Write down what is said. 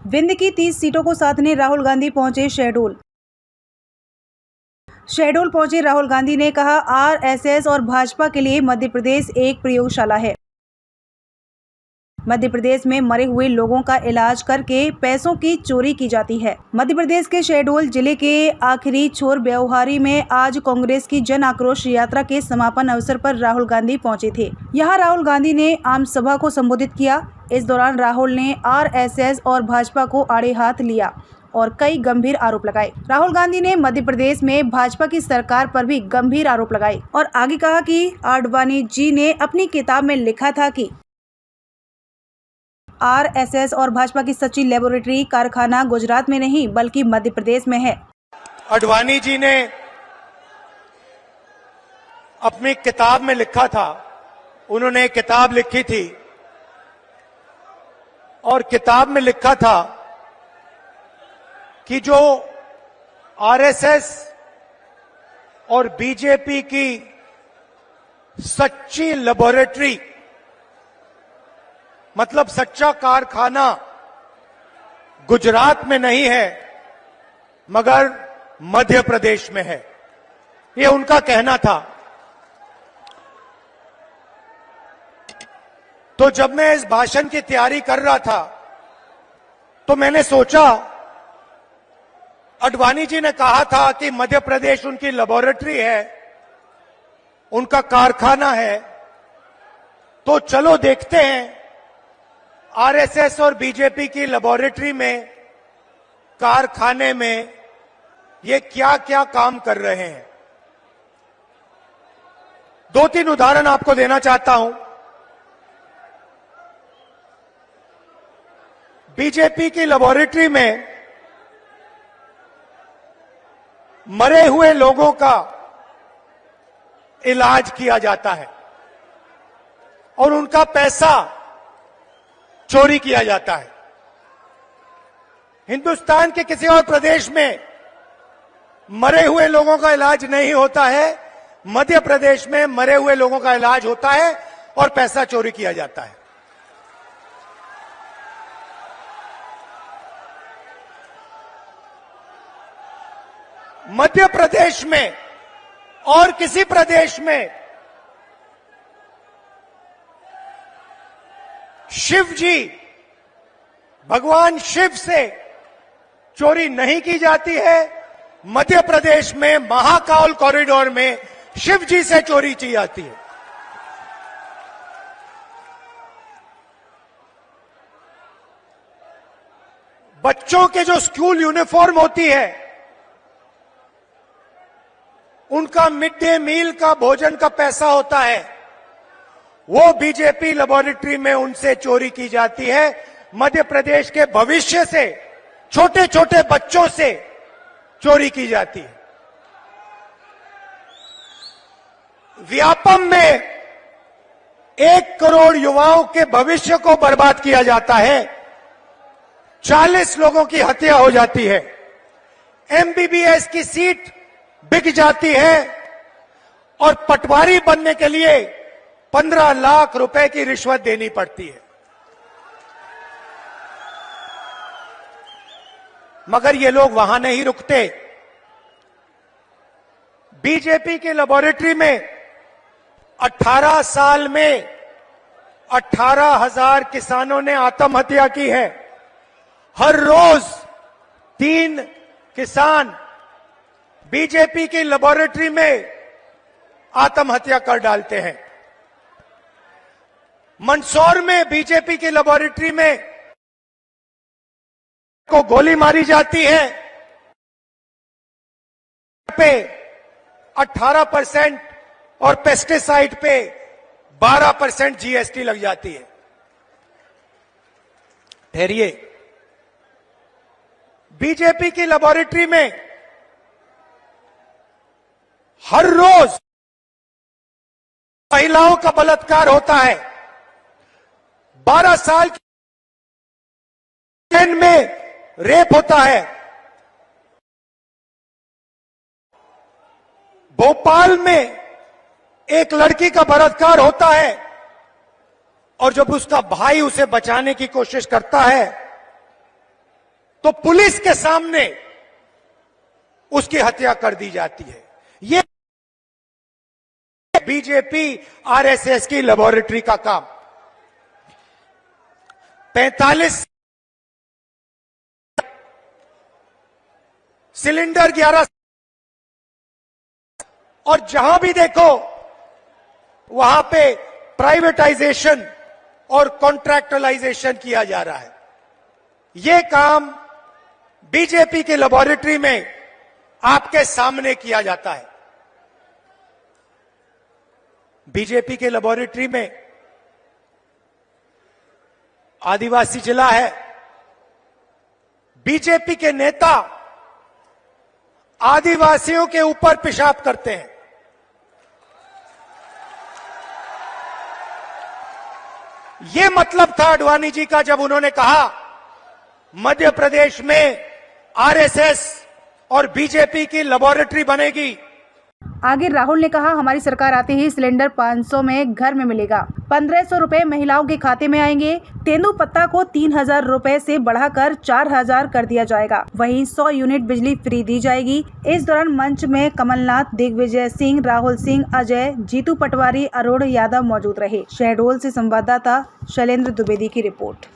विंध्य की 30 सीटों को साधने राहुल गांधी पहुंचे शहडोल। शहडोल पहुंचे राहुल गांधी ने कहा, आरएसएस और भाजपा के लिए मध्य प्रदेश एक प्रयोगशाला है। मध्य प्रदेश में मरे हुए लोगों का इलाज करके पैसों की चोरी की जाती है। मध्य प्रदेश के शहडोल जिले के आखिरी छोर ब्यौहारी में आज कांग्रेस की जन आक्रोश यात्रा के समापन अवसर पर राहुल गांधी पहुंचे थे। यहां राहुल गांधी ने आम सभा को संबोधित किया। इस दौरान राहुल ने आरएसएस और भाजपा को आड़े हाथ लिया और कई गंभीर आरोप लगाए। राहुल गांधी ने मध्य प्रदेश में भाजपा की सरकार पर भी गंभीर आरोप लगाए और आगे कहा कि आडवाणी जी ने अपनी किताब में लिखा था कि आरएसएस और भाजपा की सच्ची लेबोरेटरी कारखाना गुजरात में नहीं बल्कि मध्य प्रदेश में है। आडवाणी जी ने अपनी किताब में लिखा था, उन्होंने एक किताब लिखी थी और किताब में लिखा था कि जो आरएसएस और बीजेपी की सच्ची लेबोरेटरी मतलब सच्चा कारखाना गुजरात में नहीं है मगर मध्य प्रदेश में है, ये उनका कहना था। तो जब मैं इस भाषण की तैयारी कर रहा था तो मैंने सोचा, आडवाणी जी ने कहा था कि मध्य प्रदेश उनकी लेबोरेटरी है, उनका कारखाना है, तो चलो देखते हैं आरएसएस और बीजेपी की लेबोरेटरी में, कारखाने में ये क्या क्या काम कर रहे हैं। 2-3 उदाहरण आपको देना चाहता हूं। बीजेपी की लेबोरेटरी में मरे हुए लोगों का इलाज किया जाता है और उनका पैसा चोरी किया जाता है। हिंदुस्तान के किसी और प्रदेश में मरे हुए लोगों का इलाज नहीं होता है, मध्य प्रदेश में मरे हुए लोगों का इलाज होता है और पैसा चोरी किया जाता है। मध्य प्रदेश में और किसी प्रदेश में शिव जी, भगवान शिव से चोरी नहीं की जाती है। मध्य प्रदेश में महाकाल कॉरिडोर में शिव जी से चोरी की जाती है। बच्चों के जो स्कूल यूनिफॉर्म होती है, उनका मिड डे मील का भोजन का पैसा होता है, वो बीजेपी लेबोरेटरी में उनसे चोरी की जाती है। मध्य प्रदेश के भविष्य से, छोटे छोटे बच्चों से चोरी की जाती है। व्यापम में 1 करोड़ युवाओं के भविष्य को बर्बाद किया जाता है। 40 लोगों की हत्या हो जाती है। एमबीबीएस की सीट बिक जाती है और पटवारी बनने के लिए 15 लाख रुपए की रिश्वत देनी पड़ती है। मगर ये लोग वहां नहीं रुकते। बीजेपी की लेबोरेटरी में 18 साल में 18,000 किसानों ने आत्महत्या की है। हर रोज 3 किसान बीजेपी की लेबोरेटरी में आत्महत्या कर डालते हैं। मंदसौर में बीजेपी की लेबोरेटरी में को गोली मारी जाती है, पे 18% और पेस्टिसाइड पे 12% जीएसटी लग जाती है। ठहरिए, बीजेपी की लेबोरेटरी में हर रोज महिलाओं का बलात्कार होता है। 12 साल की में रेप होता है। भोपाल में एक लड़की का बलात्कार होता है और जब उसका भाई उसे बचाने की कोशिश करता है तो पुलिस के सामने उसकी हत्या कर दी जाती है। ये बीजेपी आरएसएस की लेबोरेटरी का काम। 45 सिलेंडर 11, और जहां भी देखो वहां पे प्राइवेटाइजेशन और कॉन्ट्रैक्टलाइजेशन किया जा रहा है। यह काम बीजेपी की लेबोरेटरी में आपके सामने किया जाता है। बीजेपी के लेबोरेटरी में आदिवासी जिला है। बीजेपी के नेता आदिवासियों के ऊपर पेशाब करते हैं। यह मतलब था आडवाणी जी का जब उन्होंने कहा मध्य प्रदेश में आरएसएस और बीजेपी की लेबोरेटरी बनेगी। आगे राहुल ने कहा, हमारी सरकार आते ही सिलेंडर 500 में घर में मिलेगा, 1500 रुपए महिलाओं के खाते में आएंगे, तेंदुपत्ता को 3000 रुपए से बढ़ाकर 4000 कर दिया जाएगा, वहीं 100 यूनिट बिजली फ्री दी जाएगी। इस दौरान मंच में कमलनाथ, दिग्विजय सिंह, राहुल सिंह, अजय, जीतू पटवारी, अरुण यादव मौजूद रहे। शहडोल से संवाददाता शैलेंद्र द्विवेदी की रिपोर्ट।